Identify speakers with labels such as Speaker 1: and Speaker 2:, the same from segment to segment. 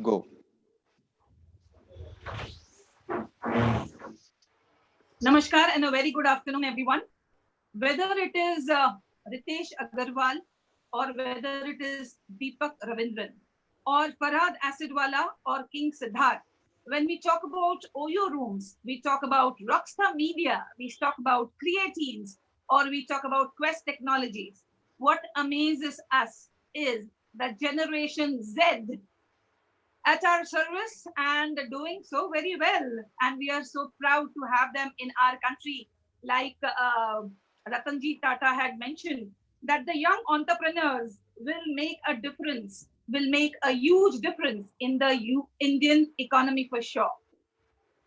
Speaker 1: Go.
Speaker 2: Namaskar and a very good afternoon, everyone. Whether it is Ritesh Agarwal or whether it is Deepak Ravindran or Farhad Asidwala or King Siddharth, when we talk about OYO rooms, we talk about Rockstar Media, we talk about Creatines, or we talk about Quest Technologies. What amazes us is that Generation Z at our service and doing so very well. And we are so proud to have them in our country. Like Ratanji Tata had mentioned, that the young entrepreneurs will make a difference, will make a huge difference in the Indian economy for sure.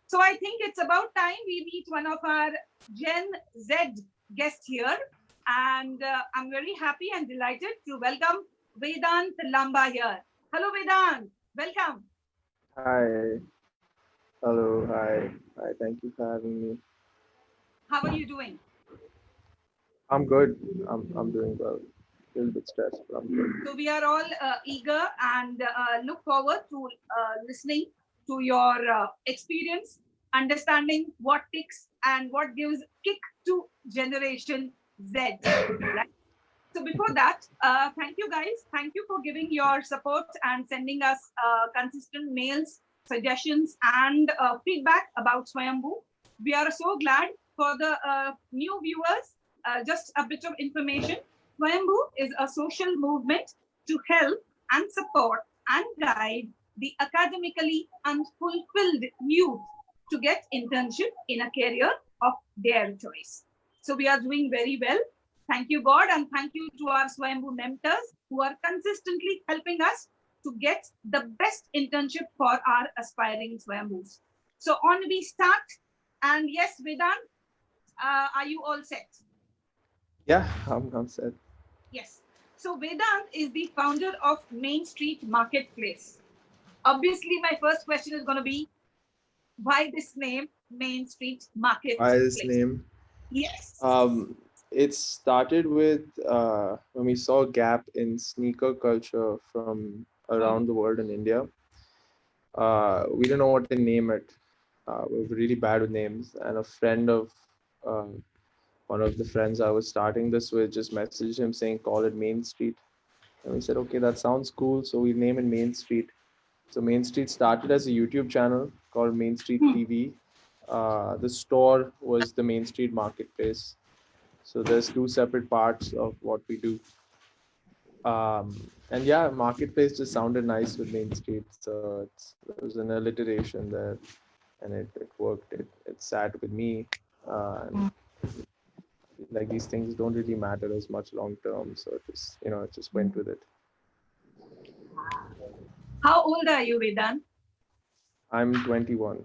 Speaker 2: So I think it's about time we meet one of our Gen Z guests here. And I'm very happy and delighted to welcome Vedant Lamba here. Hello, Vedant. Welcome.
Speaker 3: Hi, hello, hi. Thank you for having me.
Speaker 2: How are you doing?
Speaker 3: I'm good. I'm doing well. A little bit stressed, but I'm good.
Speaker 2: So we are all eager and look forward to listening to your experience, understanding what ticks and what gives kick to Generation Z. Right? So before that, thank you guys. Thank you for giving your support and sending us consistent mails, suggestions, and feedback about Swayambhu. We are so glad for the new viewers. Just a bit of information. Swayambhu is a social movement to help and support and guide the academically unfulfilled youth to get internship in a career of their choice. So we are doing very well. Thank you, God, and thank you to our Swayambhu mentors who are consistently helping us to get the best internship for our aspiring Swayambhus. So on we start. And yes, Vedant, are you all set?
Speaker 3: Yeah, I'm set.
Speaker 2: Yes. So Vedant is the founder of Main Street Marketplace. Obviously, my first question is going to be, why this name, Main Street Marketplace?
Speaker 3: Why this name?
Speaker 2: Yes.
Speaker 3: It started with when we saw a gap in sneaker culture from around the world in India. We didn't know what to name it. We were really bad with names, and a friend of one of the friends I was starting this with just messaged him saying, "Call it Main Street." And we said, "Okay, that sounds cool." So we named it Main Street. So Main Street started as a YouTube channel called Main Street TV. The store was the Main Street Marketplace. So there's two separate parts of what we do. And yeah, Marketplace just sounded nice with Main Street. So there was an alliteration there, and it worked. It sat with me. And like these things don't really matter as much long term. So it just went with it.
Speaker 2: How old are you, Vedant?
Speaker 3: I'm 21.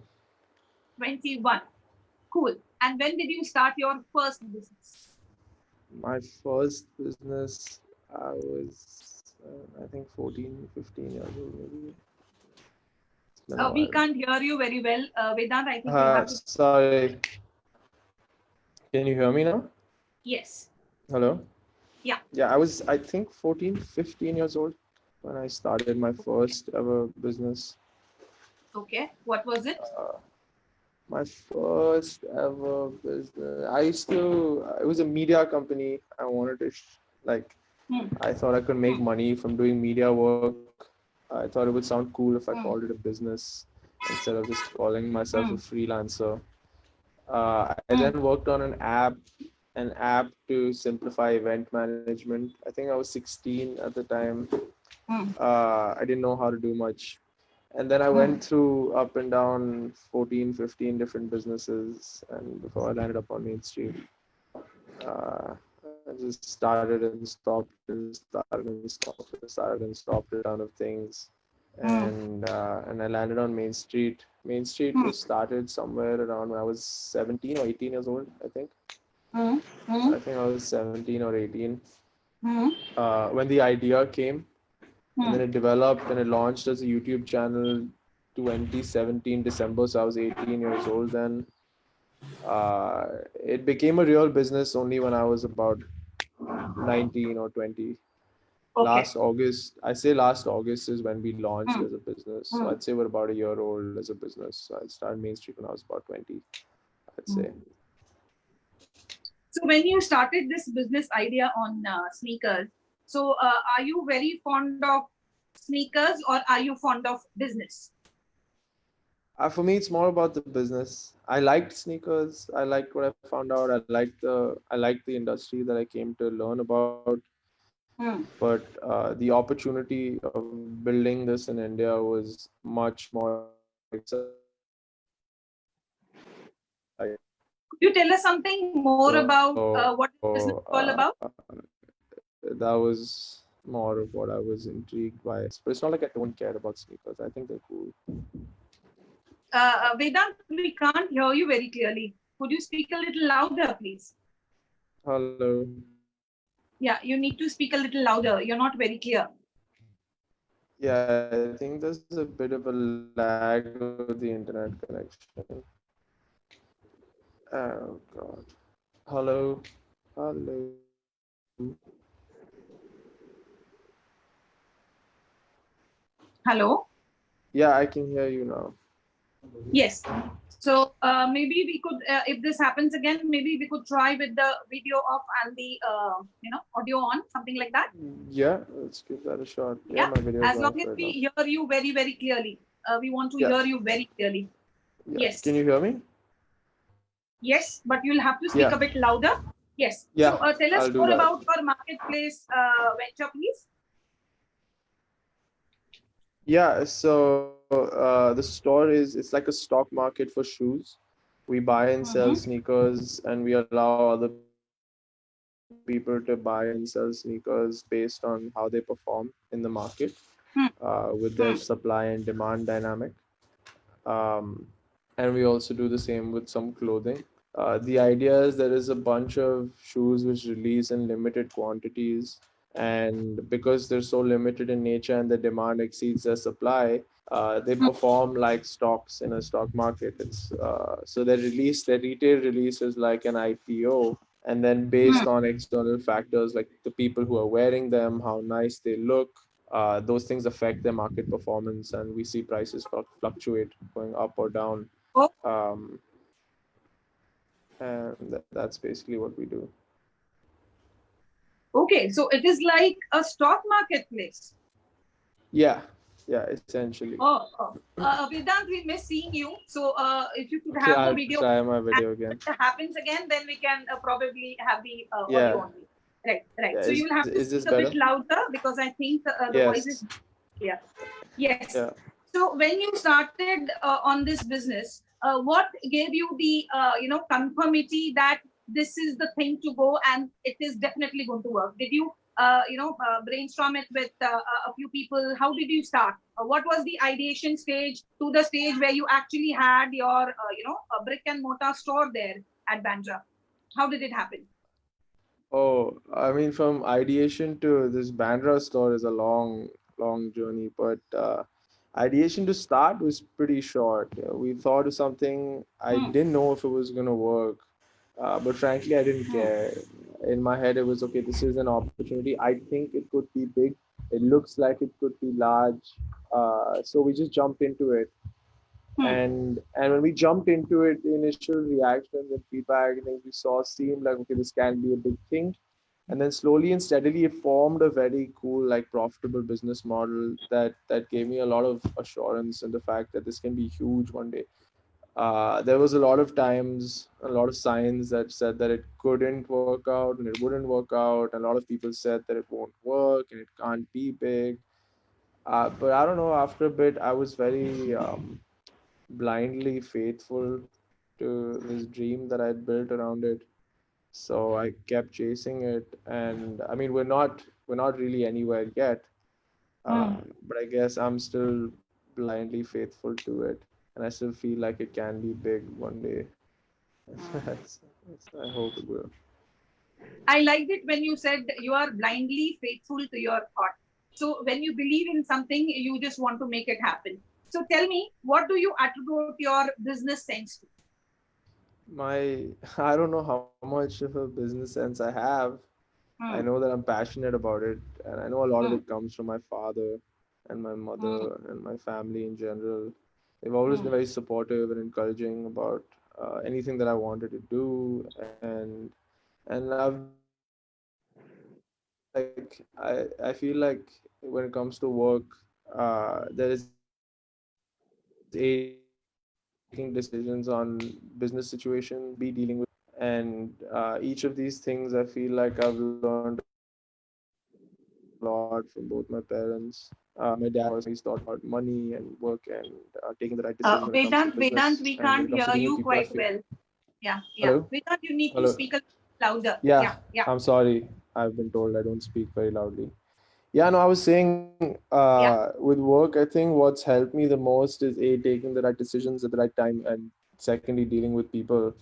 Speaker 2: 21. Cool. And when did you start your first business?
Speaker 3: My first business, I was, I think 14, 15 years old maybe.
Speaker 2: We can't hear you very well. Vedant, I think you have to...
Speaker 3: Sorry. Can you hear me now?
Speaker 2: Yes.
Speaker 3: Hello?
Speaker 2: Yeah.
Speaker 3: Yeah, I was, I think 14, 15 years old when I started my first ever business.
Speaker 2: Okay. What was it?
Speaker 3: My first ever business. It was a media company. I wanted to, I thought I could make money from doing media work. I thought it would sound cool if I called it a business instead of just calling myself a freelancer. I then worked on an app to simplify event management. I think I was 16 at the time. I didn't know how to do much. And then I went through up and down 14, 15 different businesses. And before I landed up on Main Street, I just started and stopped and started and stopped and started and stopped a ton of things. And I landed on Main Street. Main Street was started somewhere around when I was 17 or 18 years old, I think. I think I was 17 or 18 when the idea came. And then it developed and it launched as a YouTube channel 2017 December. So I was 18 years old then. It became a real business only when I was about 19 or 20. last August. I say last August is when we launched as a business. So I'd say we're about a year old as a business. So I started Main Street when I was about 20, I'd say.
Speaker 2: So when you started this business idea on sneakers, so are you very fond of sneakers or are you fond of business?
Speaker 3: For me, it's more about the business. I liked sneakers. I liked what I found out. I liked the industry that I came to learn about. But the opportunity of building this in India was much more exciting.
Speaker 2: Could you tell us something more about what business is all about?
Speaker 3: That was more of what I was intrigued by. But it's not like I don't care about sneakers. I think they're cool.
Speaker 2: Vedant, we can't hear you very clearly. Could you speak a little louder, please?
Speaker 3: Hello.
Speaker 2: Yeah, you need to speak a little louder. You're not very clear.
Speaker 3: Yeah, I think there's a bit of a lag with the internet connection. Oh God. Hello. Hello.
Speaker 2: Hello?
Speaker 3: Yeah, I can hear you now.
Speaker 2: Yes. So maybe we could, if this happens again, maybe we could try with the video off and the audio on, something like that.
Speaker 3: Yeah, let's give that a shot.
Speaker 2: Yeah,
Speaker 3: my video
Speaker 2: as long as we hear you very, very clearly. We want to hear you very clearly.
Speaker 3: Yeah.
Speaker 2: Yes.
Speaker 3: Can you hear me?
Speaker 2: Yes, but you'll have to speak a bit louder. Yes.
Speaker 3: Yeah.
Speaker 2: So tell us more about your marketplace venture, please.
Speaker 3: Yeah, so the store it's like a stock market for shoes. We buy and sell sneakers, and we allow other people to buy and sell sneakers based on how they perform in the market with their supply and demand dynamic. And we also do the same with some clothing. The idea is there is a bunch of shoes which release in limited quantities, and because they're so limited in nature and the demand exceeds their supply, they perform like stocks in a stock market. It's so their retail release is like an IPO, and then based on external factors like the people who are wearing them, how nice they look, those things affect their market performance, and we see prices fluctuate going up or down. And that's basically what we do.
Speaker 2: Okay, so it is like a stock marketplace.
Speaker 3: Yeah, essentially.
Speaker 2: Vedant, we miss seeing you. So if you could have the video.
Speaker 3: Try my video again.
Speaker 2: If it happens again, then we can probably have the audio only. Right. Yeah, so you'll have to speak a bit louder because I think the voice is clear. Yes. Yeah. So when you started on this business, what gave you the conformity that this is the thing to go and it is definitely going to work? Did you brainstorm it with a few people? How did you start? What was the ideation stage to the stage where you actually had your a brick and mortar store there at Bandra? How did it happen?
Speaker 3: Oh, I mean, from ideation to this Bandra store is a long journey, but ideation to start was pretty short. We thought of something. I didn't know if it was going to work, but frankly, I didn't care. In my head, it was, okay, this is an opportunity. I think it could be big. It looks like it could be large. So we just jumped into it. And when we jumped into it, the initial reactions and feedback, things we saw seemed like, okay, this can be a big thing. And then slowly and steadily, it formed a very cool, like, profitable business model that gave me a lot of assurance in the fact that this can be huge one day. There was a lot of times, a lot of signs that said that it couldn't work out and it wouldn't work out. And a lot of people said that it won't work and it can't be big. But I don't know, after a bit, I was very blindly faithful to this dream that I'd built around it. So I kept chasing it, and I mean, we're not really anywhere yet, but I guess I'm still blindly faithful to it, and I still feel like it can be big one day. I hope it will.
Speaker 2: I liked it when you said you are blindly faithful to your thought. So when you believe in something, you just want to make it happen. So tell me, what do you attribute your business sense to?
Speaker 3: I don't know how much of a business sense I have. I know that I'm passionate about it, and I know a lot of
Speaker 2: mm,
Speaker 3: it comes from my father and my
Speaker 2: mm,
Speaker 3: mother and my family in general. They've always been
Speaker 2: mm,
Speaker 3: very supportive and encouraging about anything that I wanted to do, and I've like I feel like when it comes to work, there is a taking decisions on business situation, B dealing with people, and each of these things I feel like I've learned a lot from both my parents. My dad, of course, he's taught about money and work and taking the right decisions when it comes to
Speaker 2: Vedant,
Speaker 3: business
Speaker 2: Vedant,
Speaker 3: and when
Speaker 2: we
Speaker 3: it comes to
Speaker 2: can't
Speaker 3: dealing with
Speaker 2: hear
Speaker 3: people.
Speaker 2: you quite well. Yeah, yeah.
Speaker 3: Hello,
Speaker 2: Vedant, you need to
Speaker 3: hello.
Speaker 2: speak a little louder.
Speaker 3: Yeah,
Speaker 2: Yeah, yeah,
Speaker 3: I'm sorry. I've been told I don't speak very loudly. Yeah, no, I was saying
Speaker 2: yeah.
Speaker 3: with work, I think what's helped me the most is A, taking the right decisions at the right time, and secondly, dealing with people.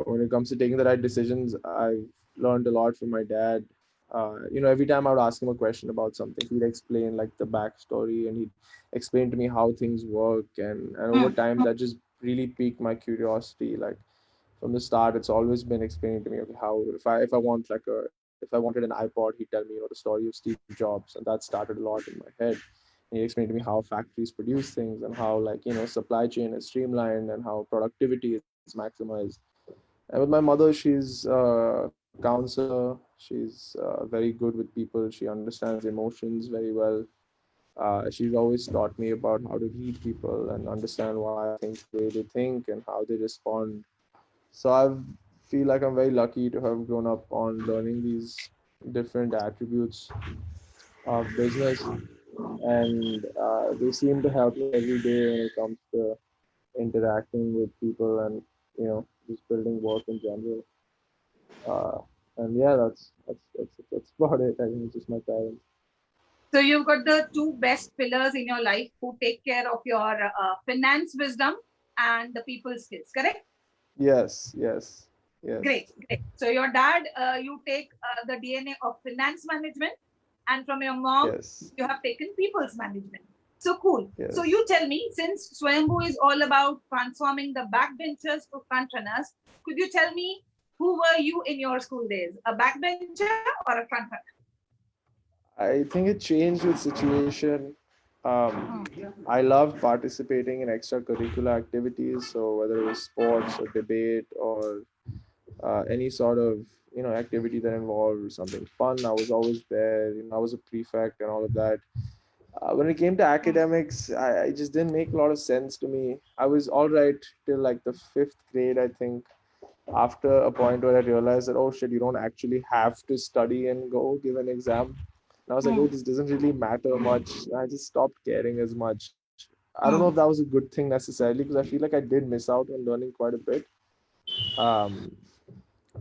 Speaker 3: When it comes to taking the right decisions, I've learned a lot from my dad. Every time I would ask him a question about something, he'd explain like the backstory and he'd explain to me how things work. And over
Speaker 2: Mm,
Speaker 3: time, that just really piqued my curiosity. Like from the start, it's always been explaining to me, okay, how if I wanted an iPod, he'd tell me, the story of Steve Jobs, and that started a lot in my head. And he explained to me how factories produce things and how supply chain is streamlined and how productivity is maximized. And with my mother, she's a counselor. She's very good with people. She understands emotions very well. She's always taught me about how to read people and understand why they think the way they think and how they respond. So I feel like I'm very lucky to have grown up on learning these different attributes of business, and they seem to help me every day when it comes to interacting with people and just building work in general. Uh, and yeah, that's about it. I think it's just my parents.
Speaker 2: So you've got the two best pillars in your life who take care of your finance wisdom and the people skills, correct?
Speaker 3: Yes, yes, yes,
Speaker 2: Great, great. So your dad, you take the DNA of finance management, and from your mom,
Speaker 3: yes,
Speaker 2: you have taken people's management. So cool. So
Speaker 3: yes.
Speaker 2: you tell me, since Swayambhu is all about transforming the backbenchers to frontrunners, could you tell me who were you in your school days? A backbencher or a frontrunner?
Speaker 3: I think it changed with situation.
Speaker 2: Hmm.
Speaker 3: I loved participating in extracurricular activities, so whether it was sports or debate or any sort of activity that involved something fun, I was always there. I was a prefect and all of that. When it came to academics, I just didn't make a lot of sense to me. I was all right till like the fifth grade, I think. After a point where I realized that, oh shit, you don't actually have to study and go give an exam. And I was like, oh,
Speaker 2: Hmm.
Speaker 3: this doesn't really matter much. And I just stopped caring as much. I don't know if that
Speaker 2: Hmm.
Speaker 3: was a good thing necessarily, because I feel like I did miss out on learning quite a bit. Um,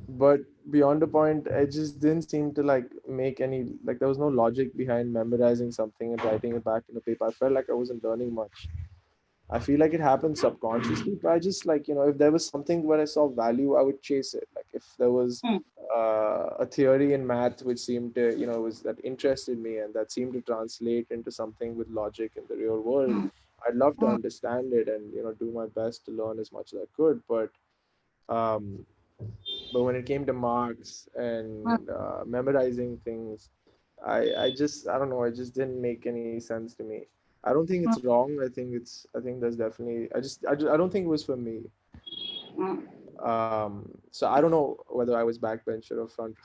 Speaker 3: but beyond the point, I just didn't seem to like make any, like there was no logic behind memorizing something and writing it back in a paper. I felt like I wasn't learning much. I feel like it happened subconsciously, but I just like, if there was something where I saw value, I would chase it. Like if there was
Speaker 2: Hmm.
Speaker 3: a theory in math which seemed to, was that interested me and that seemed to translate into something with logic in the real world,
Speaker 2: Hmm.
Speaker 3: I'd love to
Speaker 2: Hmm.
Speaker 3: understand it and, do my best to learn as much as I could. Um, but when it came to marks
Speaker 2: Hmm.
Speaker 3: and memorizing things, I don't know, it just didn't make any sense to me. I don't think it's wrong. I think there's definitely, I don't think it was for me.
Speaker 2: Hmm.
Speaker 3: So I don't know whether I was backbencher or front.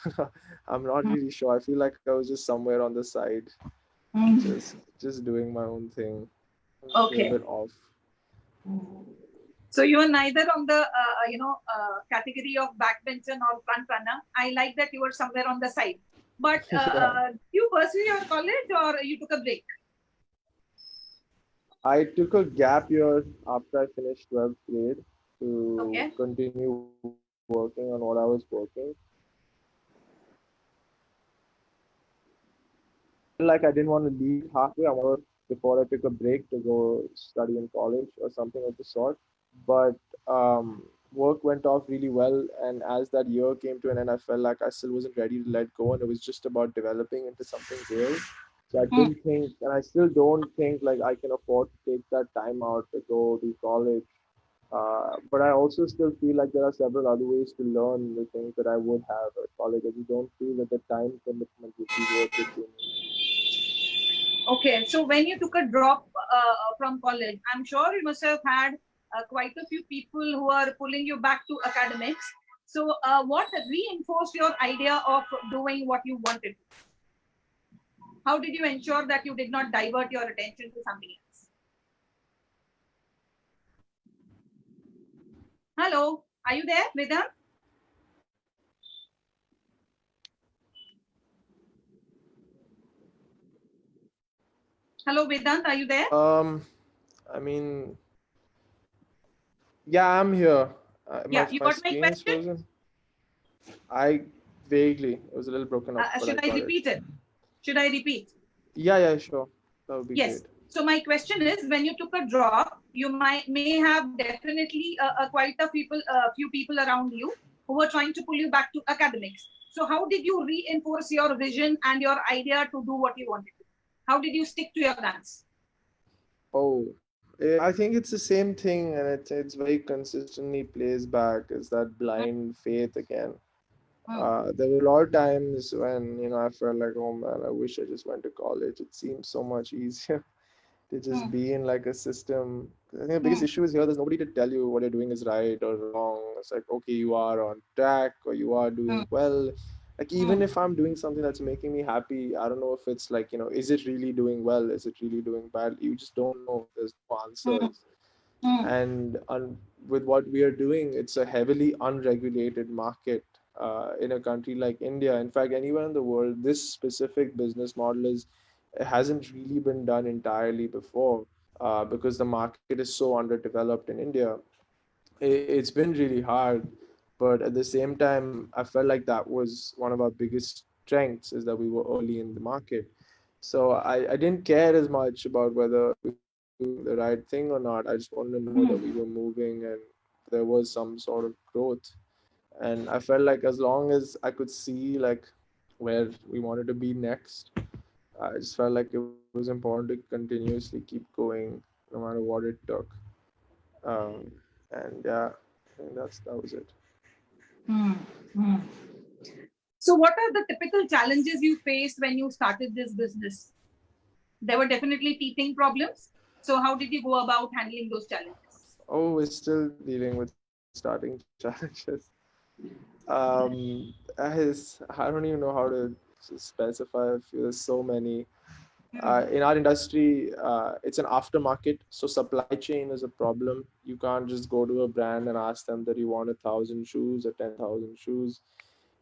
Speaker 3: I'm not
Speaker 2: Hmm.
Speaker 3: really sure. I feel like I was just somewhere on the side,
Speaker 2: Hmm.
Speaker 3: just doing my own thing, a little
Speaker 2: Okay.
Speaker 3: bit off.
Speaker 2: So you are neither on the category of backbencher or front runner. I like that you were somewhere on the side. But
Speaker 3: Yeah.
Speaker 2: you pursue your college or you took a break?
Speaker 3: I took a gap year after I finished 12th grade to
Speaker 2: Okay.
Speaker 3: continue working on what I was working. I felt like I didn't want to leave it halfway. I wanted before I took a break to go study in college or something of the sort. But work went off really well, and as that year came to an end, I felt like I still wasn't ready to let go, and it was just about developing into something real. So I
Speaker 2: Hmm.
Speaker 3: didn't think, and I still don't think like I can afford to take that time out to go to college But I also still feel like there are several other ways to learn the things that I would have at college. I just don't feel that the time commitment would be worth it to me.
Speaker 2: Okay, so when you took a drop from college, I'm sure you must have had quite a few people who are pulling you back to academics. So, what reinforced your idea of doing what you wanted? How did you ensure that you did not divert your attention to something else? Hello, are you there, Vedant? Hello, Vedant, are you there?
Speaker 3: I mean, yeah, I'm here.
Speaker 2: Yeah, you
Speaker 3: My
Speaker 2: got my
Speaker 3: screen is
Speaker 2: question?
Speaker 3: frozen. I vaguely, it was a little broken up, but I
Speaker 2: Should I
Speaker 3: got it.
Speaker 2: repeat it? Should I repeat?
Speaker 3: Yeah, sure. That would be
Speaker 2: Yes.
Speaker 3: great.
Speaker 2: So my question is, when you took a drop, you may have definitely quite a few people around you who were trying to pull you back to academics. So how did you reinforce your vision and your idea to do what you wanted to? How did you stick to your guns?
Speaker 3: Oh, I think it's the same thing, and it's very consistently plays back is that blind faith again. There were a lot of times when I felt like, oh man, I wish I just went to college. It seems so much easier to just be in like a system. I think the biggest issue is here. There's nobody to tell you what you're doing is right or wrong. It's like, okay, you are on track or you are doing well. Like even if I'm doing something that's making me happy, I don't know if it's like, is it really doing well? Is it really doing bad? You just don't know. There's no answers. And with what we are doing, it's a heavily unregulated market in a country like India. In fact, anywhere in the world, this specific business model hasn't really been done entirely before because the market is so underdeveloped in India. It's been really hard, but at the same time, I felt like that was one of our biggest strengths is that we were early in the market. So I didn't care as much about whether we were doing the right thing or not. I just wanted to know that we were moving and there was some sort of growth. And I felt like as long as I could see like where we wanted to be next, I just felt like it was important to continuously keep going no matter what it took. Um, and yeah, I think that was it.
Speaker 2: So what are the typical challenges you faced when you started this business? There were definitely teething problems. So how did you go about handling those challenges?
Speaker 3: Oh, we're still dealing with starting challenges. I don't even know how to specify. I feel there's so many. In our industry, it's an aftermarket, so supply chain is a problem. You can't just go to a brand and ask them that you want 1,000 shoes or 10,000 shoes.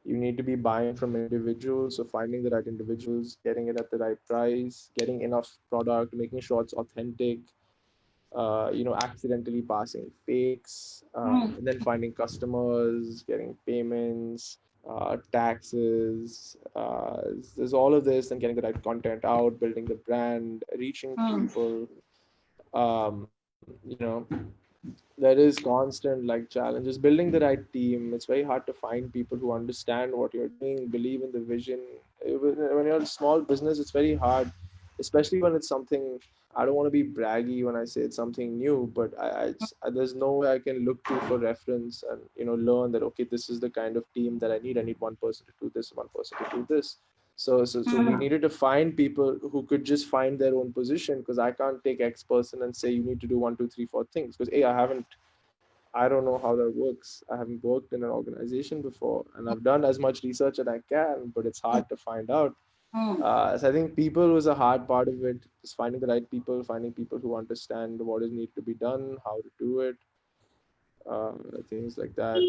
Speaker 3: You need to be buying from individuals, so finding the right individuals, getting it at the right price, getting enough product, making sure it's authentic, accidentally passing fakes, and then finding customers, getting payments, taxes. There's all of this, and getting the right content out, building the brand, reaching people. Um, you know, there is constant like challenges. Building the right team. It's very hard to find people who understand what you're doing, believe in the vision. When you're a small business, it's very hard, especially when it's something. I don't want to be braggy when I say it's something new, but there's no way I can look to for reference and learn that okay, this is the kind of team that I need. I need one person to do this, one person to do this. So we needed to find people who could just find their own position because I can't take X person and say you need to do one, two, three, four things because I don't know how that works. I haven't worked in an organization before, and I've done as much research as I can, but it's hard to find out. So I think people was a hard part of it. Just finding the right people, finding people who understand what is needed to be done, how to do it, things like that.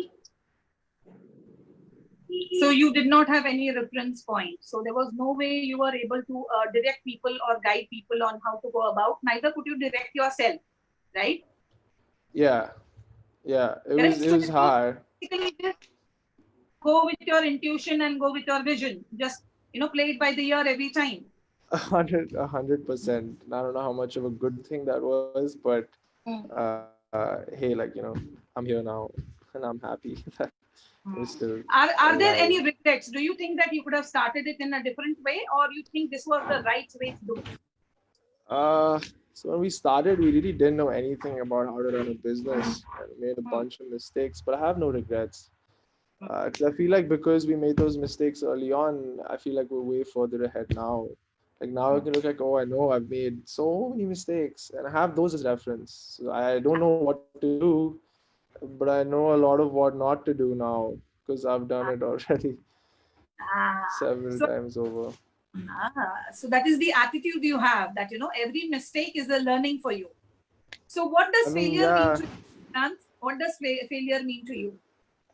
Speaker 2: So you did not have any reference point. So there was no way you were able to direct people or guide people on how to go about. Neither could you direct yourself, right?
Speaker 3: Yeah, yeah. It
Speaker 2: Correct.
Speaker 3: was it
Speaker 2: So
Speaker 3: was
Speaker 2: it was
Speaker 3: hard.
Speaker 2: basically just go with your intuition and go with your vision. Just play it by the ear every time.
Speaker 3: 100%. I don't know how much of a good thing that was, but hey, I'm here now, and I'm happy that we're still
Speaker 2: Are there
Speaker 3: alive.
Speaker 2: any regrets? Do you think that you could have started it in a different way, or you think this was the right way to do it?
Speaker 3: So when we started, we really didn't know anything about how to run a business and made a bunch of mistakes, but I have no regrets. 'Cause I feel like because we made those mistakes early on, I feel like we're way further ahead now. Like now I can look like, oh, I know I've made so many mistakes and I have those as reference. So I don't know what to do, but I know a lot of what not to do now because I've done it already several
Speaker 2: So,
Speaker 3: times over.
Speaker 2: so that is the attitude you have, that, every mistake is a learning for you. So what
Speaker 3: I
Speaker 2: does
Speaker 3: mean,
Speaker 2: failure mean
Speaker 3: yeah,
Speaker 2: to you, Nance? What does failure mean to you?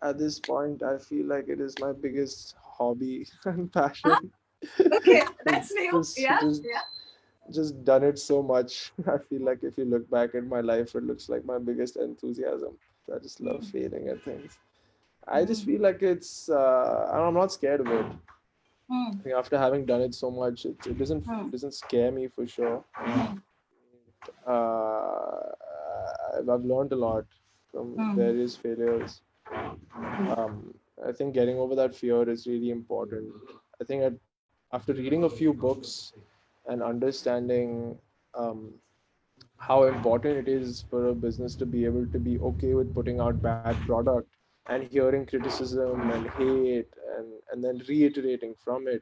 Speaker 3: at this point, I feel like it is my biggest hobby and passion.
Speaker 2: Ah, okay, that's new.
Speaker 3: just,
Speaker 2: Yeah,
Speaker 3: just,
Speaker 2: yeah.
Speaker 3: just done it so much. I feel like if you look back at my life, it looks like my biggest enthusiasm. I just love
Speaker 2: Hmm.
Speaker 3: failing at things. I just
Speaker 2: Hmm.
Speaker 3: feel like it's. I'm not scared of it.
Speaker 2: Hmm.
Speaker 3: I think after having done it so much,
Speaker 2: Hmm.
Speaker 3: it doesn't scare me for sure.
Speaker 2: Hmm.
Speaker 3: Uh, I've learned a lot from
Speaker 2: Hmm.
Speaker 3: various failures.
Speaker 2: Hmm.
Speaker 3: I think getting over that fear is really important. I think after reading a few books and understanding um, how important it is for a business to be able to be okay with putting out bad product and hearing criticism and hate and then reiterating from it,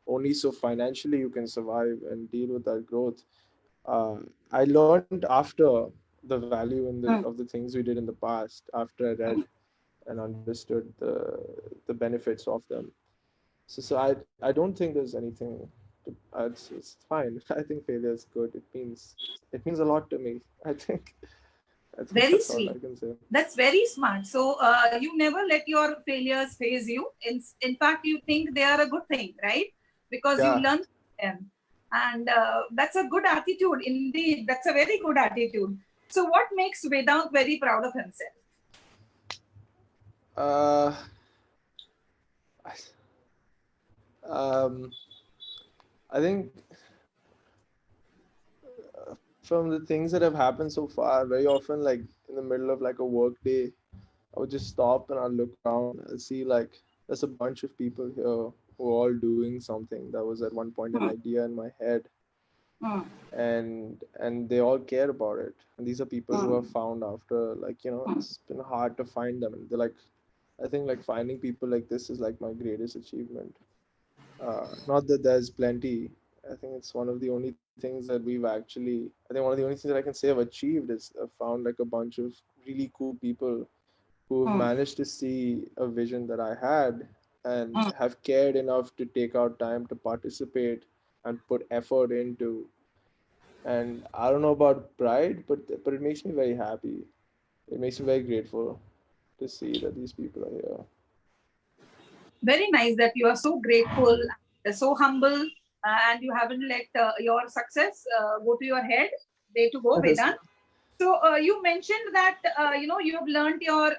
Speaker 3: only so financially you can survive and deal with that growth. I learned after the value of the things we did in the past, after I read and understood the benefits of them. So I don't think there's anything. It's fine. I think failure is good. It means a lot to me. I think
Speaker 2: Very
Speaker 3: that's all I
Speaker 2: sweet.
Speaker 3: can say.
Speaker 2: That's very smart. So you never let your failures phase you. In fact, you think they are a good thing, right? Because you
Speaker 3: Yeah.
Speaker 2: learn from them. And that's a good attitude. Indeed, that's a very good attitude. So what makes Vedant very proud of himself?
Speaker 3: Uh, um, I think from the things that have happened so far, very often, like in the middle of like a work day, I would just stop and I'll look around. I'll see like there's a bunch of people here who are all doing something that was at one point an
Speaker 2: Hmm.
Speaker 3: idea in my head,
Speaker 2: Hmm.
Speaker 3: and they all care about it. And these are people who
Speaker 2: Hmm.
Speaker 3: are found after like
Speaker 2: Hmm.
Speaker 3: it's been hard to find them. And they're like, I think like finding people like this is like my greatest achievement. Not that there's plenty. I think it's one of the only things that we've actually. I think one of the only things that I can say I've achieved is I've found like a bunch of really cool people who have
Speaker 2: Hmm.
Speaker 3: managed to see a vision that I had and
Speaker 2: Hmm.
Speaker 3: have cared enough to take out time to participate and put effort into. And I don't know about pride, but it makes me very happy. It makes me very grateful to see that these people are here.
Speaker 2: Very nice that you are so grateful, so humble, and you haven't let your success go to your head. Way to go, Vedant. So you mentioned that you have learned your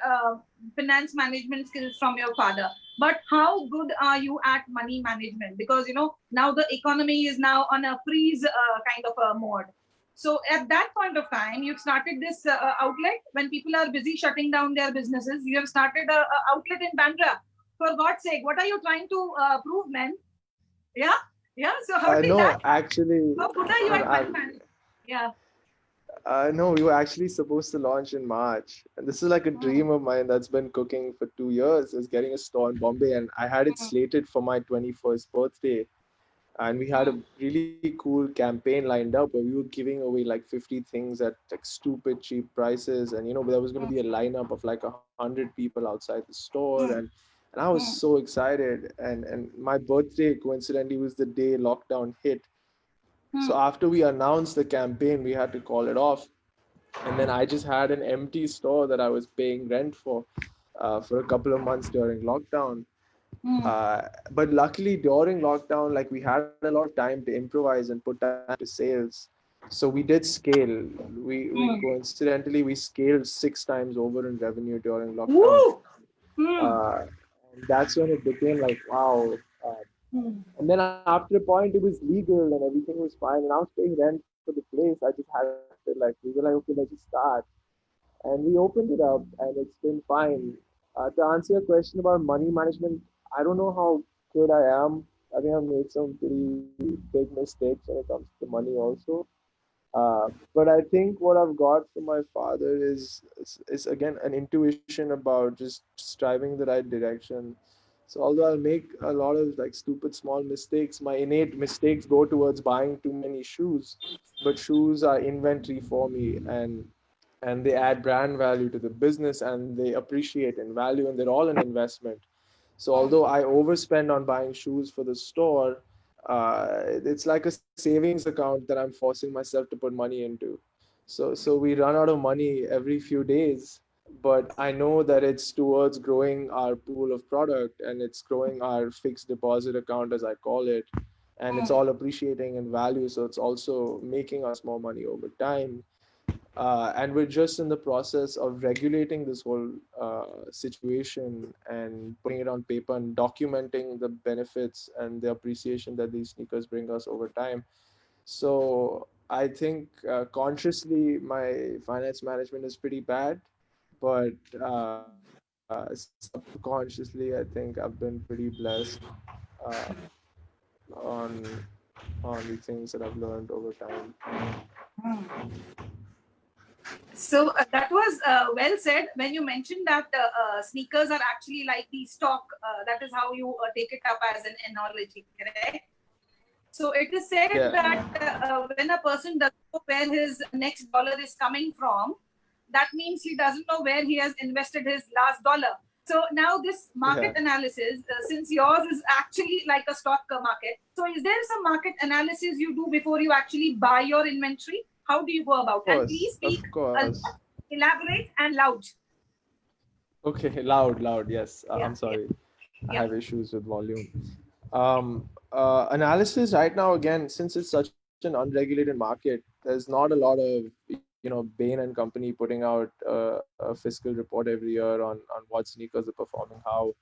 Speaker 2: finance management skills from your father. But how good are you at money management? Because now the economy is now on a freeze kind of a mode. So at that point of time, you've started this outlet when people are busy shutting down their businesses. You have started a outlet in Bandra. For God's sake, what are you trying to prove, man? Yeah, yeah. So how did that
Speaker 3: No,
Speaker 2: happen?
Speaker 3: actually,
Speaker 2: How good are you
Speaker 3: no,
Speaker 2: at money management? Yeah.
Speaker 3: no, we were actually supposed to launch in March, and this is like a
Speaker 2: Hmm.
Speaker 3: dream of mine that's been cooking for 2 years. Is getting a store in Bombay, and I had it
Speaker 2: Hmm.
Speaker 3: slated for my 21st birthday, and we had
Speaker 2: Hmm.
Speaker 3: a really cool campaign lined up where we were giving away like 50 things at like stupid cheap prices, and there was going to be a lineup of like 100 people outside the store,
Speaker 2: Hmm.
Speaker 3: and I was
Speaker 2: Hmm.
Speaker 3: so excited, and my birthday coincidentally was the day lockdown hit. So
Speaker 2: Hmm.
Speaker 3: after we announced the campaign, we had to call it off, and then I just had an empty store that I was paying rent for a couple of months during lockdown.
Speaker 2: Hmm.
Speaker 3: But luckily during lockdown, like we had a lot of time to improvise and put time into sales. So we did scale. We
Speaker 2: Hmm.
Speaker 3: coincidentally we scaled 6 times over in revenue during lockdown.
Speaker 2: Woo! Hmm.
Speaker 3: And that's when it became like wow. Uh,
Speaker 2: Hmm.
Speaker 3: and then after a point, it was legal and everything was fine. And I was paying rent for the place. I just had to like we were like okay, let's just start. And we opened it up and it's been fine. To answer your question about money management, I don't know how good I am. I think I've made some pretty big mistakes when it comes to money also. But I think what I've got from my father is again an intuition about just striving the right direction. So although I'll make a lot of like stupid small mistakes, my innate mistakes go towards buying too many shoes. But shoes are inventory for me, and they add brand value to the business, and they appreciate in value, and they're all an investment. So although I overspend on buying shoes for the store, it's like a savings account that I'm forcing myself to put money into. So we run out of money every few days, but I know that it's towards growing our pool of product, and it's growing our fixed deposit account, as I call it, and it's all appreciating in value. So it's also making us more money over time. And we're just in the process of regulating this whole situation and putting it on paper and documenting the benefits and the appreciation that these sneakers bring us over time. So I think consciously my finance management is pretty bad, but subconsciously I think I've been pretty blessed uh, on on the things that I've learned over time.
Speaker 2: So that was well said when you mentioned that sneakers are actually like the stock. That is how you take it up as an analogy, correct? So it is said that when a person doesn't know where his next dollar is coming from, that means he doesn't know where he has invested his last dollar. So now this market analysis, since yours is actually like a stock market, so is there some market analysis you do before you actually buy your inventory? How do you go about? And please speak
Speaker 3: Of course.
Speaker 2: elaborate and loud.
Speaker 3: Okay, loud. Yes, I'm sorry. I
Speaker 2: Yeah.
Speaker 3: have issues with volume. Analysis right now, again, since it's such an unregulated market, there's not a lot of, Bain and Company putting out a fiscal report every year on what sneakers are performing how.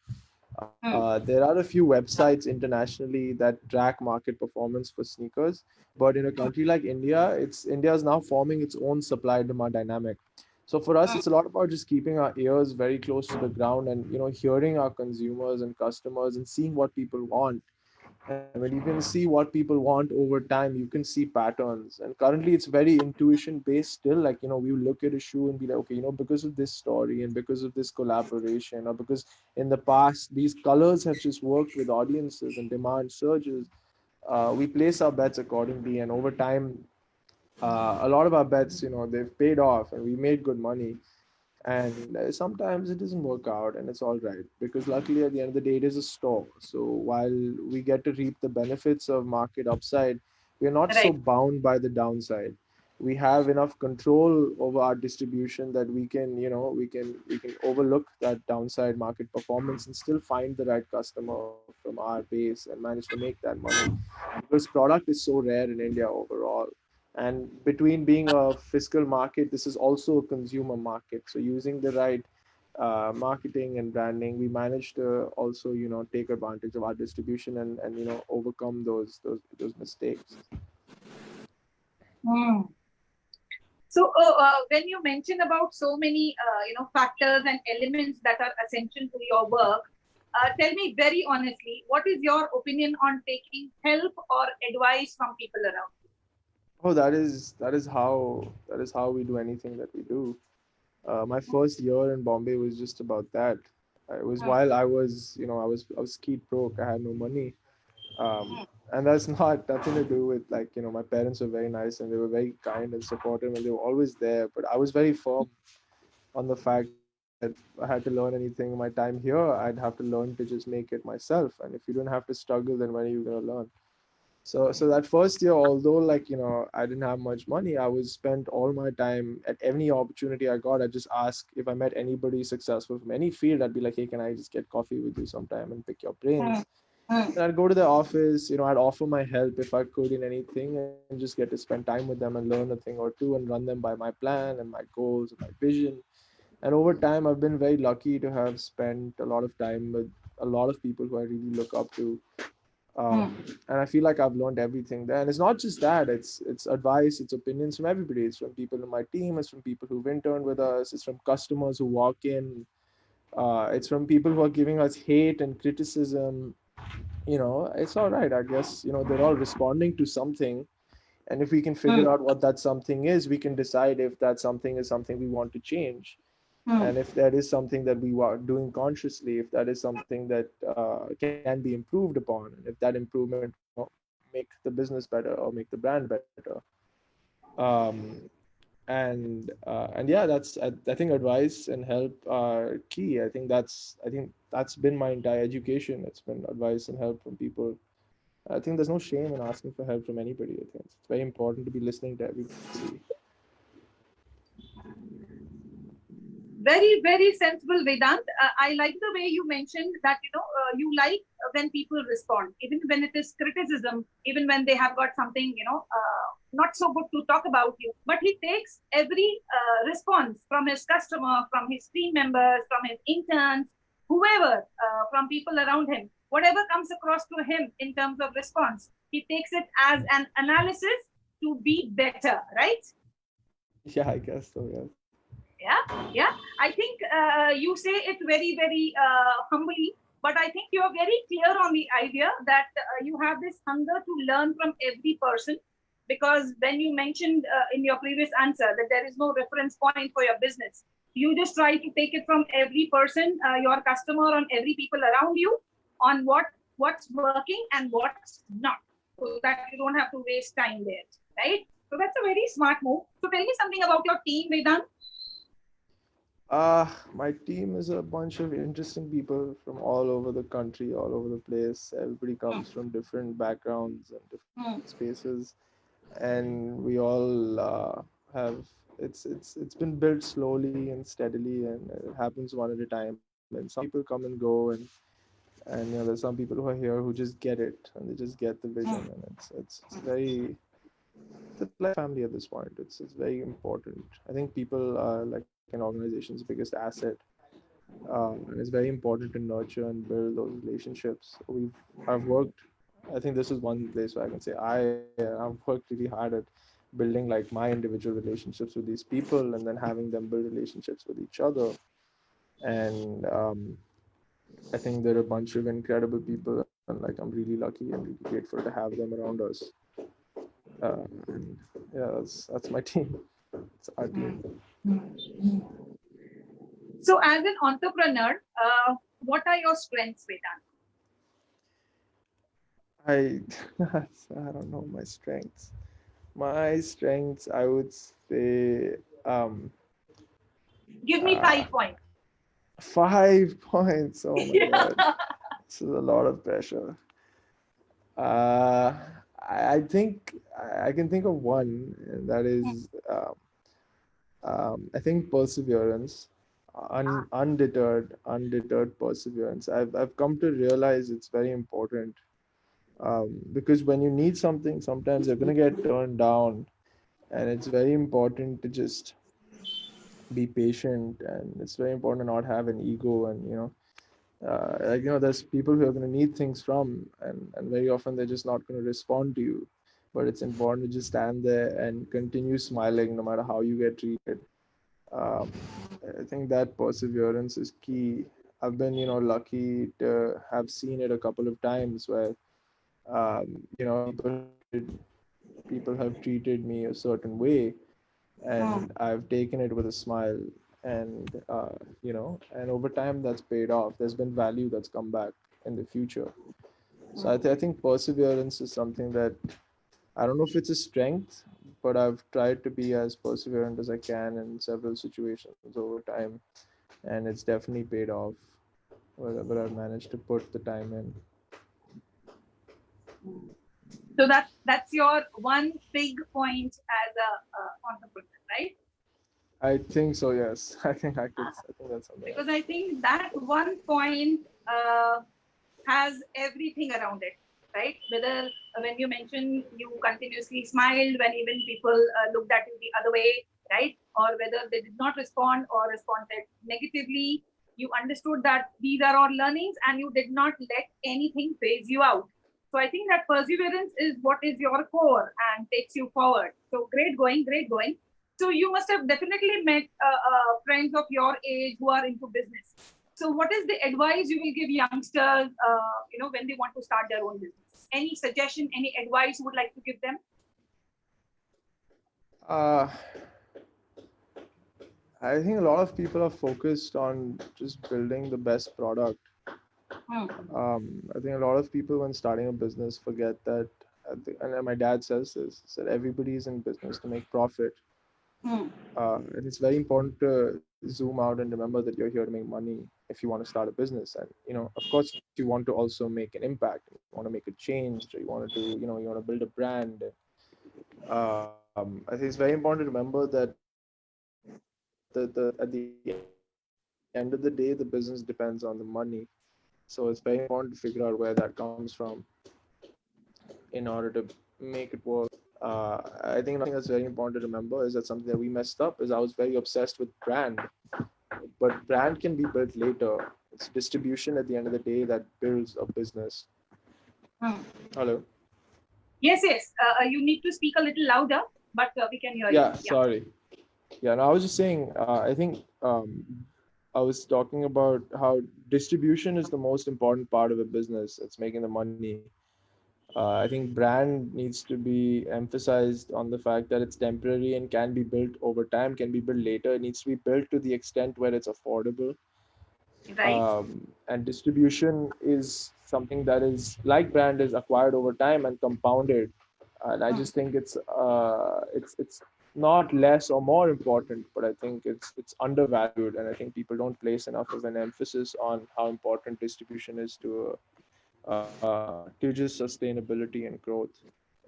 Speaker 3: There are a few websites internationally that track market performance for sneakers, but in a country like India is now forming its own supply demand dynamic. So for us, it's a lot about just keeping our ears very close to the ground, and hearing our consumers and customers and seeing what people want. And when you can see what people want over time, you can see patterns. And currently it's very intuition based still. Like, we look at a shoe and be like, okay, because of this story and because of this collaboration, or because in the past these colors have just worked with audiences and demand surges, we place our bets accordingly. And over time, a lot of our bets, they've paid off and we made good money. And sometimes it doesn't work out, and it's all right, because luckily at the end of the day it is a store. So while we get to reap the benefits of market upside, we're not so bound by the downside. We have enough control over our distribution that we can overlook that downside market performance and still find the right customer from our base and manage to make that money, because product is so rare in India overall. And between being a fiscal market, this is also a consumer market. So using the right marketing and branding, we managed to also, take advantage of our distribution and overcome those mistakes.
Speaker 2: So when you mention about so many factors and elements that are essential to your work, tell me very honestly, what is your opinion on taking help or advice from people around you?
Speaker 3: Oh, that is how we do anything that we do. My first year in Bombay was just about that. It was while I was skid broke. I had no money, and that's not nothing to do with, like, my parents were very nice and they were very kind and supportive and they were always there. But I was very firm on the fact that if I had to learn anything in my time here, I'd have to learn to just make it myself. And if you don't have to struggle, then when are you gonna learn? So that first year, although, like, I didn't have much money, I was spent all my time at any opportunity I got. I just ask if I met anybody successful from any field. I'd be like, hey, can I just get coffee with you sometime and pick your brains? And I'd go to the office, I'd offer my help if I could in anything, and just get to spend time with them and learn a thing or two and run them by my plan and my goals and my vision. And over time, I've been very lucky to have spent a lot of time with a lot of people who I really look up to. And I feel like I've learned everything there. And it's not just that; it's advice, it's opinions from everybody. It's from people in my team, it's from people who've interned with us, it's from customers who walk in, it's from people who are giving us hate and criticism. It's all right, I guess. They're all responding to something. And if we can figure out what that something is, we can decide if that something is something we want to change. And if that is something that we are doing consciously, if that is something that can be improved upon, and if that improvement will make the business better or make the brand better. Um, and yeah, I think advice and help are key. I think that's been my entire education. It's been advice and help from people. I think there's no shame in asking for help from anybody. I think it's very important to be listening to everybody.
Speaker 2: Very, very sensible, Vedant. I like the way you mentioned that, you like when people respond, even when it is criticism, even when they have got something, not so good to talk about you. But he takes every response from his customer, from his team members, from his interns, whoever, from people around him, whatever comes across to him in terms of response, he takes it as an analysis to be better, right?
Speaker 3: Yeah, I guess so, yes.
Speaker 2: Yeah. I think you say it very, very humbly, but I think you're very clear on the idea that you have this hunger to learn from every person, because when you mentioned in your previous answer that there is no reference point for your business, you just try to take it from every person, your customer, on every people around you, on what's working and what's not, so that you don't have to waste time there, right? So that's a very smart move. So tell me something about your team, Vedant.
Speaker 3: My team is a bunch of interesting people from all over the country, all over the place. Everybody comes from different backgrounds and different spaces, and we all have. It's been built slowly and steadily, and it happens one at a time. And some people come and go, and there's some people who are here who just get it, and they just get the vision, and it's very. It's like family at this point. It's very important. I think people are like an organization's biggest asset, and it's very important to nurture and build those relationships. I've worked. I think this is one place where I can say I've worked really hard at building like my individual relationships with these people, and then having them build relationships with each other. And I think there are a bunch of incredible people, and like I'm really lucky and really grateful to have them around us. And yeah, that's my team. It's our team.
Speaker 2: So, as an entrepreneur, what are your strengths, Vedant?
Speaker 3: I don't know my strengths. My strengths, I would say.
Speaker 2: Give me 5 points.
Speaker 3: 5 points. Oh my God, this is a lot of pressure. I think I can think of one, and that is, I think perseverance, undeterred perseverance. I've come to realize it's very important, because when you need something, sometimes you're gonna get turned down, and it's very important to just be patient, and it's very important to not have an ego, and there's people who are going to need things from, and very often they're just not going to respond to you, but it's important to just stand there and continue smiling no matter how you get treated. I think that perseverance is key. I've been lucky to have seen it a couple of times where people have treated me a certain way, and I've taken it with a smile, and and over time that's paid off. There's been value that's come back in the future. So I think perseverance is something that I don't know if it's a strength, but I've tried to be as perseverant as I can in several situations over time, and it's definitely paid off wherever I've managed to put the time in.
Speaker 2: So that's your one big point as a entrepreneur, right?
Speaker 3: I think so, yes. I think that's something.
Speaker 2: Because I think that one point has everything around it, right? Whether when you mentioned you continuously smiled when even people looked at you the other way, right? Or whether they did not respond or responded negatively, you understood that these are all learnings and you did not let anything phase you out. So I think that perseverance is what is your core and takes you forward. So great going, great going. So you must have definitely met friends of your age who are into business. So what is the advice you will give youngsters, when they want to start their own business? Any suggestion, any advice you would like to give them?
Speaker 3: Uh, I think a lot of people are focused on just building the best product.
Speaker 2: Hmm.
Speaker 3: I think a lot of people, when starting a business, forget that, and my dad says this, that everybody is in business to make profit.
Speaker 2: Hmm.
Speaker 3: And it's very important to zoom out and remember that you're here to make money if you want to start a business. And, of course, you want to also make an impact. You want to make a change, or you want to do, you want to build a brand. I think it's very important to remember that at the end of the day, the business depends on the money. So it's very important to figure out where that comes from in order to make it work. I think another thing that's very important to remember is that something that we messed up is I was very obsessed with brand, but brand can be built later. It's distribution at the end of the day that builds a business.
Speaker 2: Hmm.
Speaker 3: Hello.
Speaker 2: Yes, yes. You need to speak a little louder, but we can hear you.
Speaker 3: Yeah, sorry. Yeah, no, I was just saying. I think I was talking about how distribution is the most important part of a business. It's making the money. I think brand needs to be emphasized on the fact that it's temporary and can be built over time, can be built later. It needs to be built to the extent where it's affordable.
Speaker 2: Right.
Speaker 3: And distribution is something that is like brand is acquired over time and compounded. And I
Speaker 2: Hmm.
Speaker 3: just think it's not less or more important, but I think it's undervalued, and I think people don't place enough of an emphasis on how important distribution is to just sustainability and growth.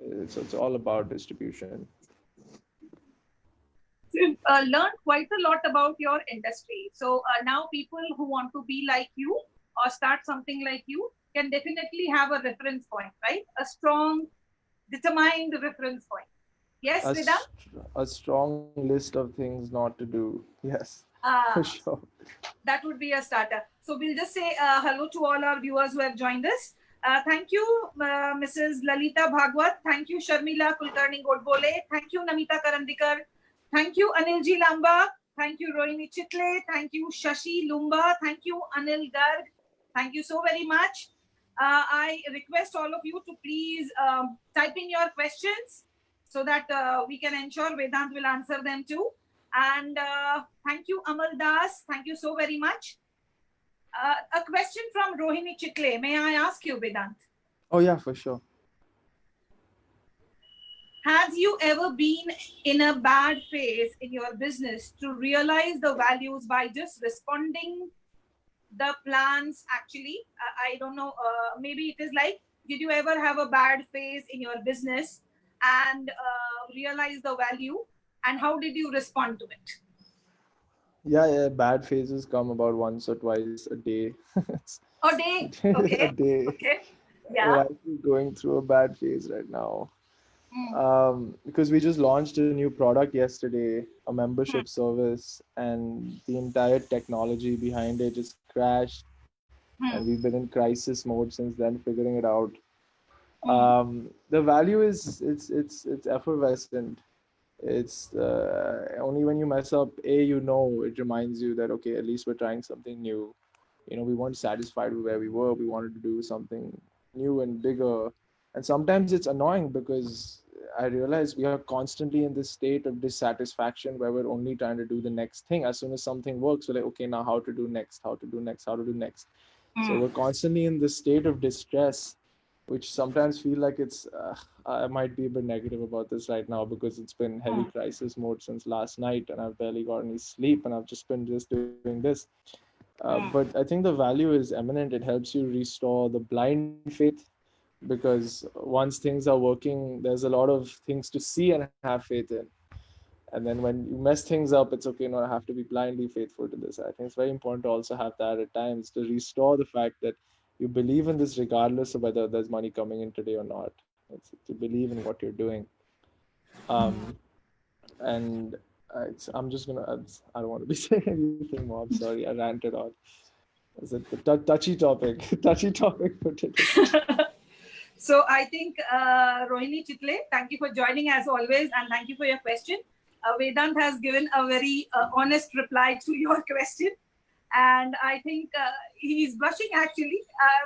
Speaker 3: It's all about distribution.
Speaker 2: So you've learned quite a lot about your industry. So now people who want to be like you or start something like you can definitely have a reference point, right? A strong, determined reference point. Yes,
Speaker 3: A,
Speaker 2: Vedant?
Speaker 3: a strong list of things not to do. Yes, for
Speaker 2: Ah,
Speaker 3: sure.
Speaker 2: that would be a starter. So we'll just say hello to all our viewers who have joined us. Thank you, Mrs. Lalita Bhagwat. Thank you, Sharmila Kulkarni Godbole. Thank you, Namita Karandikar. Thank you, Anil G. Lamba. Thank you, Rohini Chitle. Thank you, Shashi Lumba. Thank you, Anil Garg. Thank you so very much. I request all of you to please type in your questions so that we can ensure Vedant will answer them too. And thank you, Amal Das. Thank you so very much. A question from Rohini Chitle. May I ask you, Vedant?
Speaker 3: Oh yeah, for sure.
Speaker 2: Has you ever been in a bad phase in your business to realize the values by just responding the plans? Actually, I don't know. Maybe it is like, did you ever have a bad phase in your business and realize the value? And how did you respond to it?
Speaker 3: Yeah, bad phases come about once or twice a day.
Speaker 2: A day.
Speaker 3: A
Speaker 2: Okay.
Speaker 3: day.
Speaker 2: Okay.
Speaker 3: We're
Speaker 2: Yeah.
Speaker 3: actually going through a bad phase right now.
Speaker 2: Mm.
Speaker 3: Because we just launched a new product yesterday, a
Speaker 2: Hmm.
Speaker 3: membership service, and the entire technology behind it just crashed. And
Speaker 2: Hmm.
Speaker 3: we've been in crisis mode since then, figuring it out.
Speaker 2: Hmm.
Speaker 3: The value is it's effervescent. It's only when you mess up, it reminds you that okay, at least we're trying something new. We weren't satisfied with where we were. We wanted to do something new and bigger. And sometimes it's annoying because I realize we are constantly in this state of dissatisfaction where we're only trying to do the next thing. As soon as something works, we're like, okay, now how to do next, how to do next, how to do next. So
Speaker 2: Hmm.
Speaker 3: we're constantly in this state of distress, which sometimes feel like I might be a bit negative about this right now because it's been heavy
Speaker 2: Hmm.
Speaker 3: crisis mode since last night and I've barely got any sleep and I've just been just doing this.
Speaker 2: Hmm.
Speaker 3: But I think the value is eminent. It helps you restore the blind faith because once things are working, there's a lot of things to see and have faith in. And then when you mess things up, it's okay, no, I have to be blindly faithful to this. I think it's very important to also have that at times to restore the fact that you believe in this regardless of whether there's money coming in today or not. It's to believe in what you're doing. Um, and I'm just gonna, I don't want to be saying anything more. I'm sorry, I ranted on. Is it the touchy topic? Touchy topic for today.
Speaker 2: So I think Rohini Chitle, thank you for joining as always, and thank you for your question. Vedant has given a very honest reply to your question, and I think he's blushing actually.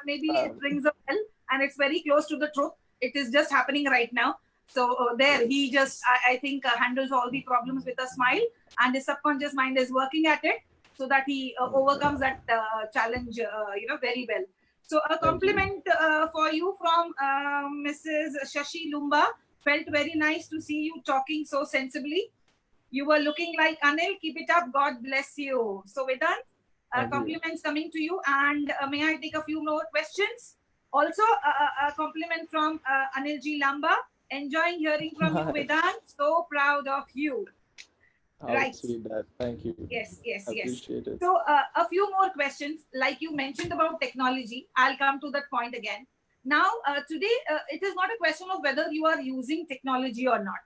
Speaker 2: Maybe it rings a bell, and it's very close to the truth. It is just happening right now. So there, he just, I think, handles all the problems with a smile, and his subconscious mind is working at it so that he overcomes that challenge, very well. So a compliment for you from Mrs. Shashi Lumba. Felt very nice to see you talking so sensibly. You were looking like Anil. Keep it up. God bless you. So Vedant, compliments coming to you. And may I take a few more questions? Also, a compliment from Anil G. Lamba. Enjoying hearing from you, Vedant. So proud of you.
Speaker 3: Right. Sweet, Dad. Thank you.
Speaker 2: Yes.
Speaker 3: Appreciate it.
Speaker 2: So a few more questions. Like you mentioned about technology, I'll come to that point again. Now, today, it is not a question of whether you are using technology or not.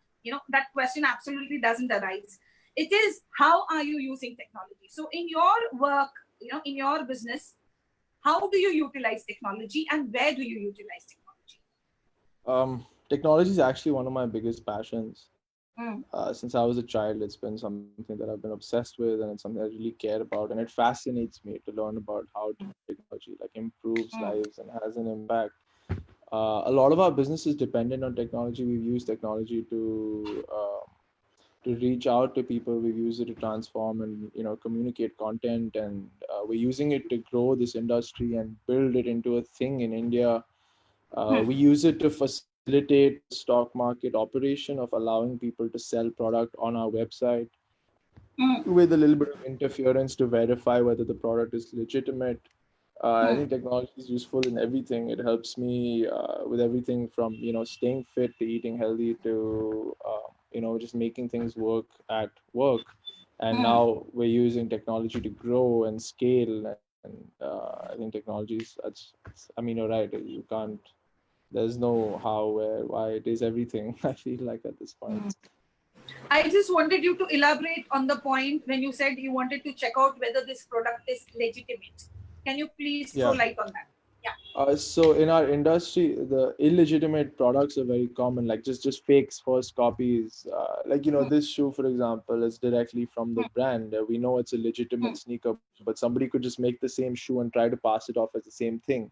Speaker 2: That question absolutely doesn't arise. It is, how are you using technology? So in your work, in your business, how do you utilize technology, and where do you utilize technology?
Speaker 3: Technology is actually one of my biggest passions. Since I was a child, it's been something that I've been obsessed with, and it's something I really care about, and it fascinates me to learn about how technology improves lives and has an impact. A lot of our business is dependent on technology. We've used technology to reach out to people. We've used it to transform and communicate content, and we're using it to grow this industry and build it into a thing in India. We use it to facilitate stock market operation of allowing people to sell product on our website with a little bit of interference to verify whether the product is legitimate. I think technology is useful in everything. It helps me with everything from staying fit to eating healthy to just making things work at work. And now we're using technology to grow and scale. And I think technology is, you're right. You can't. There's no how, where, why. It is everything. I feel like at this point.
Speaker 2: I just wanted you to elaborate on the point when you said you wanted to check out whether this product is legitimate. Can you please throw light on that?
Speaker 3: So in our industry, the illegitimate products are very common, like just fakes, first copies. This shoe, for example, is directly from the brand. We know it's a legitimate sneaker, but somebody could just make the same shoe and try to pass it off as the same thing.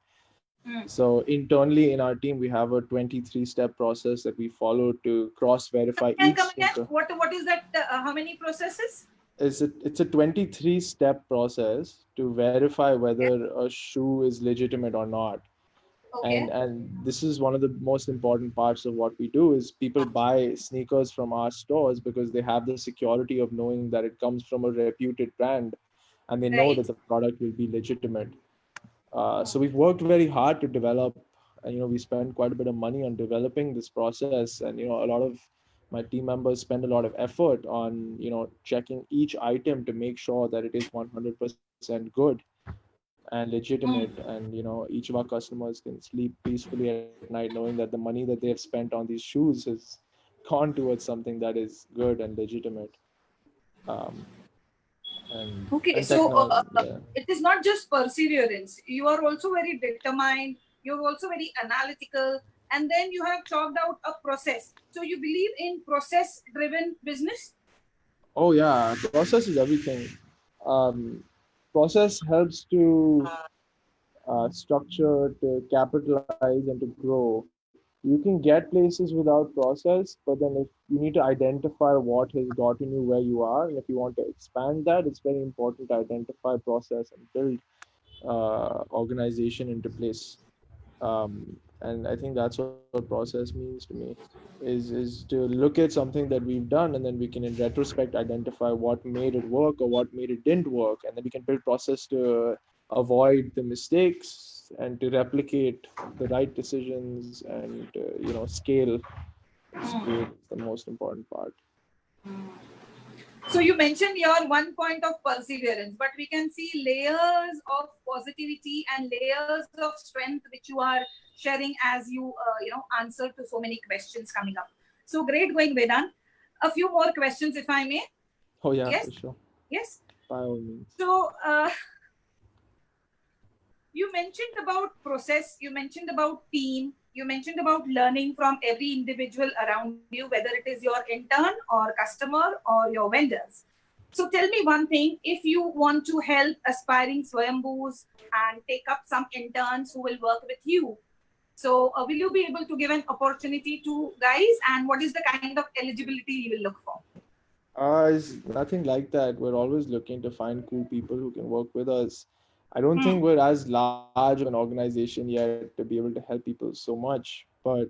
Speaker 3: So internally in our team, we have a 23-step process that we follow to cross-verify each sneaker.
Speaker 2: What is that? How many processes?
Speaker 3: It's a 23-step process to verify whether a shoe is legitimate or not.
Speaker 2: Okay.
Speaker 3: And this is one of the most important parts of what we do is people buy sneakers from our stores because they have the security of knowing that it comes from a reputed brand, and they know that the product will be legitimate. So we've worked very hard to develop, and we spend quite a bit of money on developing this process, and a lot of my team members spend a lot of effort on checking each item to make sure that it is 100% good and legitimate, and each of our customers can sleep peacefully at night knowing that the money that they have spent on these shoes has gone towards something that is good and legitimate.
Speaker 2: It is not just perseverance. You are also very determined. You're also very analytical, and then you have chalked out a process. So you believe in process-driven business?
Speaker 3: Oh yeah, process is everything. Process helps to structure, to capitalize, and to grow. You can get places without process, but then if you need to identify what has gotten you where you are, and if you want to expand that, it's very important to identify process and build organization into place. And I think that's what process means to me, is to look at something that we've done, and then we can in retrospect identify what made it work or what made it didn't work, and then we can build process to avoid the mistakes and to replicate the right decisions, and scale. Scale is the most important part.
Speaker 2: So you mentioned your one point of perseverance, but we can see layers of positivity and layers of strength which you are sharing as you answer to so many questions coming up. So great going, Vedant. A few more questions, if I may.
Speaker 3: Oh yeah, yes? For sure.
Speaker 2: Yes.
Speaker 3: By all means.
Speaker 2: So you mentioned about process. You mentioned about team. You mentioned about learning from every individual around you, whether it is your intern or customer or your vendors. So tell me one thing, if you want to help aspiring Swayambhus and take up some interns who will work with you, So will you be able to give an opportunity to guys, and what is the kind of eligibility you will look for?
Speaker 3: It's nothing like that. We're always looking to find cool people who can work with us. I don't think we're as large of an organization yet to be able to help people so much, but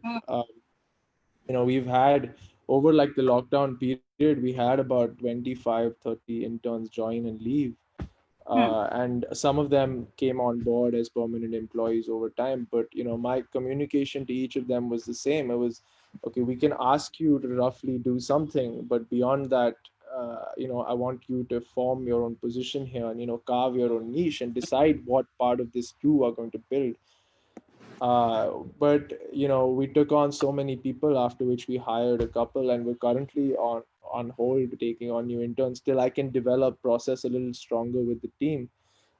Speaker 3: we've had over like the lockdown period, we had about 25, 30 interns join and leave. And some of them came on board as permanent employees over time, but my communication to each of them was the same. It was, okay, we can ask you to roughly do something, but beyond that, I want you to form your own position here and carve your own niche and decide what part of this you are going to build. But we took on so many people, after which we hired a couple, and we're currently on hold taking on new interns till I can develop process a little stronger with the team.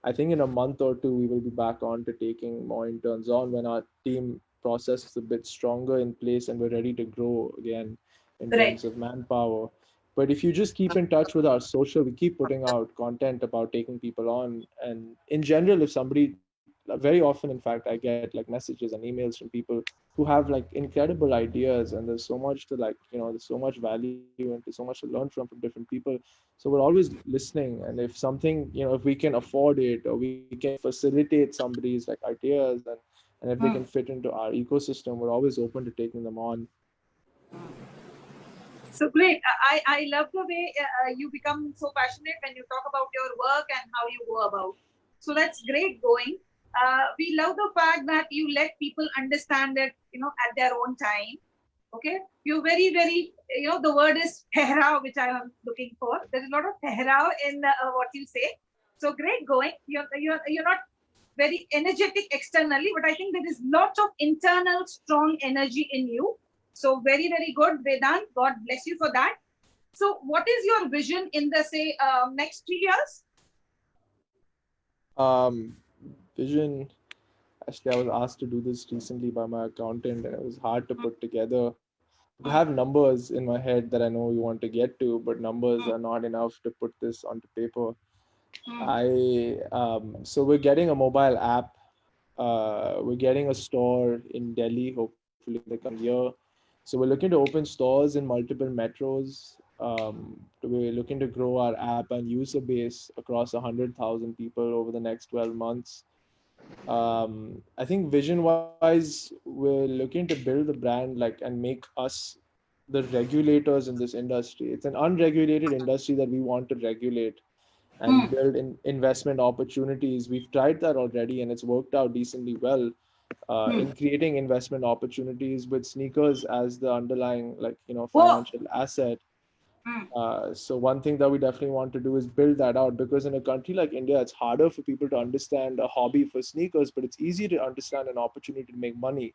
Speaker 3: I think in a month or two we will be back on to taking more interns on when our team process is a bit stronger in place and we're ready to grow again in
Speaker 2: Right.
Speaker 3: terms of manpower. But if you just keep in touch with our social, we keep putting out content about taking people on. And in general, if somebody, very often, in fact, I get like messages and emails from people who have like incredible ideas, and there's so much to like, there's so much value and there's so much to learn from different people. So we're always listening. And if something, if we can afford it or we can facilitate somebody's like ideas, and if they can fit into our ecosystem, we're always open to taking them on.
Speaker 2: So great. I love the way you become so passionate when you talk about your work and how you go about. So that's great going. We love the fact that you let people understand it, at their own time. Okay. You're very, very, the word is tehrao, which I am looking for. There's a lot of tehrao in what you say. So great going. You're not very energetic externally, but I think there is lots of internal strong energy in you. So very, very good, Vedant. God bless you for that. So what is your vision in the, say, next 3 years?
Speaker 3: Vision. Actually, I was asked to do this recently by my accountant, and it was hard to put together. I have numbers in my head that I know we want to get to, but numbers are not enough to put this onto paper. So we're getting a mobile app. We're getting a store in Delhi, hopefully in the coming year. So we're looking to open stores in multiple metros. We're looking to grow our app and user base across 100,000 people over the next 12 months. I think vision wise, we're looking to build the brand like and make us the regulators in this industry. It's an unregulated industry that we want to regulate and build investment opportunities. We've tried that already and it's worked out decently well in creating investment opportunities with sneakers as the underlying financial asset. So one thing that we definitely want to do is build that out, because in a country like India, it's harder for people to understand a hobby for sneakers, but it's easy to understand an opportunity to make money.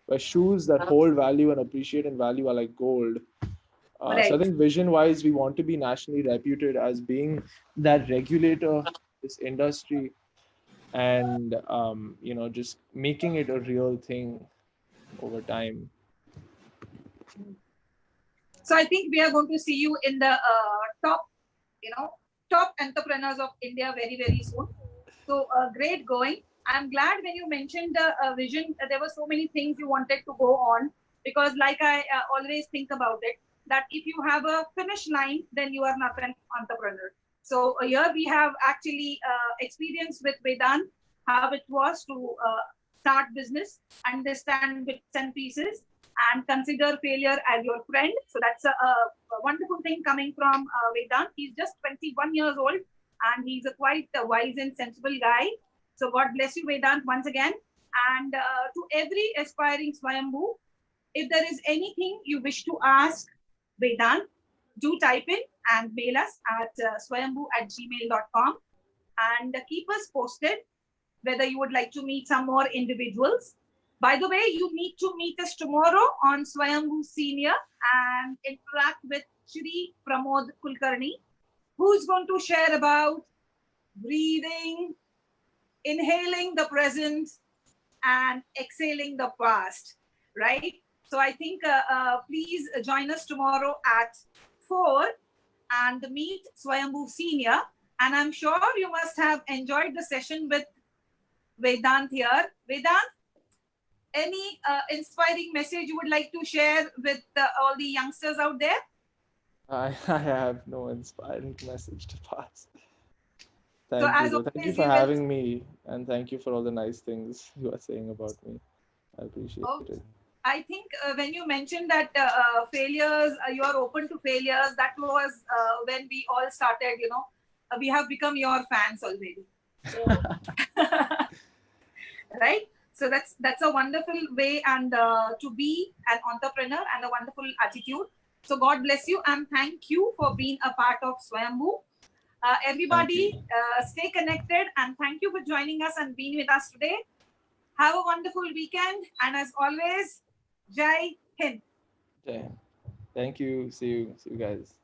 Speaker 3: Where shoes that hold value and appreciate in value are like gold. So I think vision-wise, we want to be nationally reputed as being that regulator, this industry, and just making it a real thing over time.
Speaker 2: So I think we are going to see you in the top, top entrepreneurs of India very, very soon. So great going. I'm glad when you mentioned the vision, there were so many things you wanted to go on, because like I always think about it, that if you have a finish line, then you are not an entrepreneur. So here we have actually experience with Vedant, how it was to start business, understand bits and pieces, and consider failure as your friend. So that's a wonderful thing coming from Vedant. He's just 21 years old and he's a quite wise and sensible guy. So God bless you, Vedant, once again. And to every aspiring Swayambhu, if there is anything you wish to ask Vedant, do type in and mail us at swayambhu@gmail.com and keep us posted whether you would like to meet some more individuals. By the way, you need to meet us tomorrow on Swayambhu Senior and interact with Shri Pramod Kulkarni, who's going to share about breathing, inhaling the present, and exhaling the past, right? So I think please join us tomorrow at 4 and meet Swayambhu Senior. And I'm sure you must have enjoyed the session with Vedant here. Vedant, any inspiring message you would like to share with all the youngsters out there?
Speaker 3: I have no inspiring message to pass.
Speaker 2: So
Speaker 3: Thank you,
Speaker 2: as
Speaker 3: though. Thank you
Speaker 2: always,
Speaker 3: for
Speaker 2: we will.
Speaker 3: having me, and thank you for all the nice things you are saying about me. I appreciate
Speaker 2: Oh,
Speaker 3: it.
Speaker 2: I think when you mentioned that failures, you are open to failures. That was when we all started. We have become your fans already. So, right? So that's a wonderful way and to be an entrepreneur and a wonderful attitude. So God bless you and thank you for being a part of Swayambhu.
Speaker 3: Thank you.
Speaker 2: Everybody, stay connected and thank you for joining us and being with us today. Have a wonderful weekend and as always, Jai Hind.
Speaker 3: Jai. Thank you. See you guys.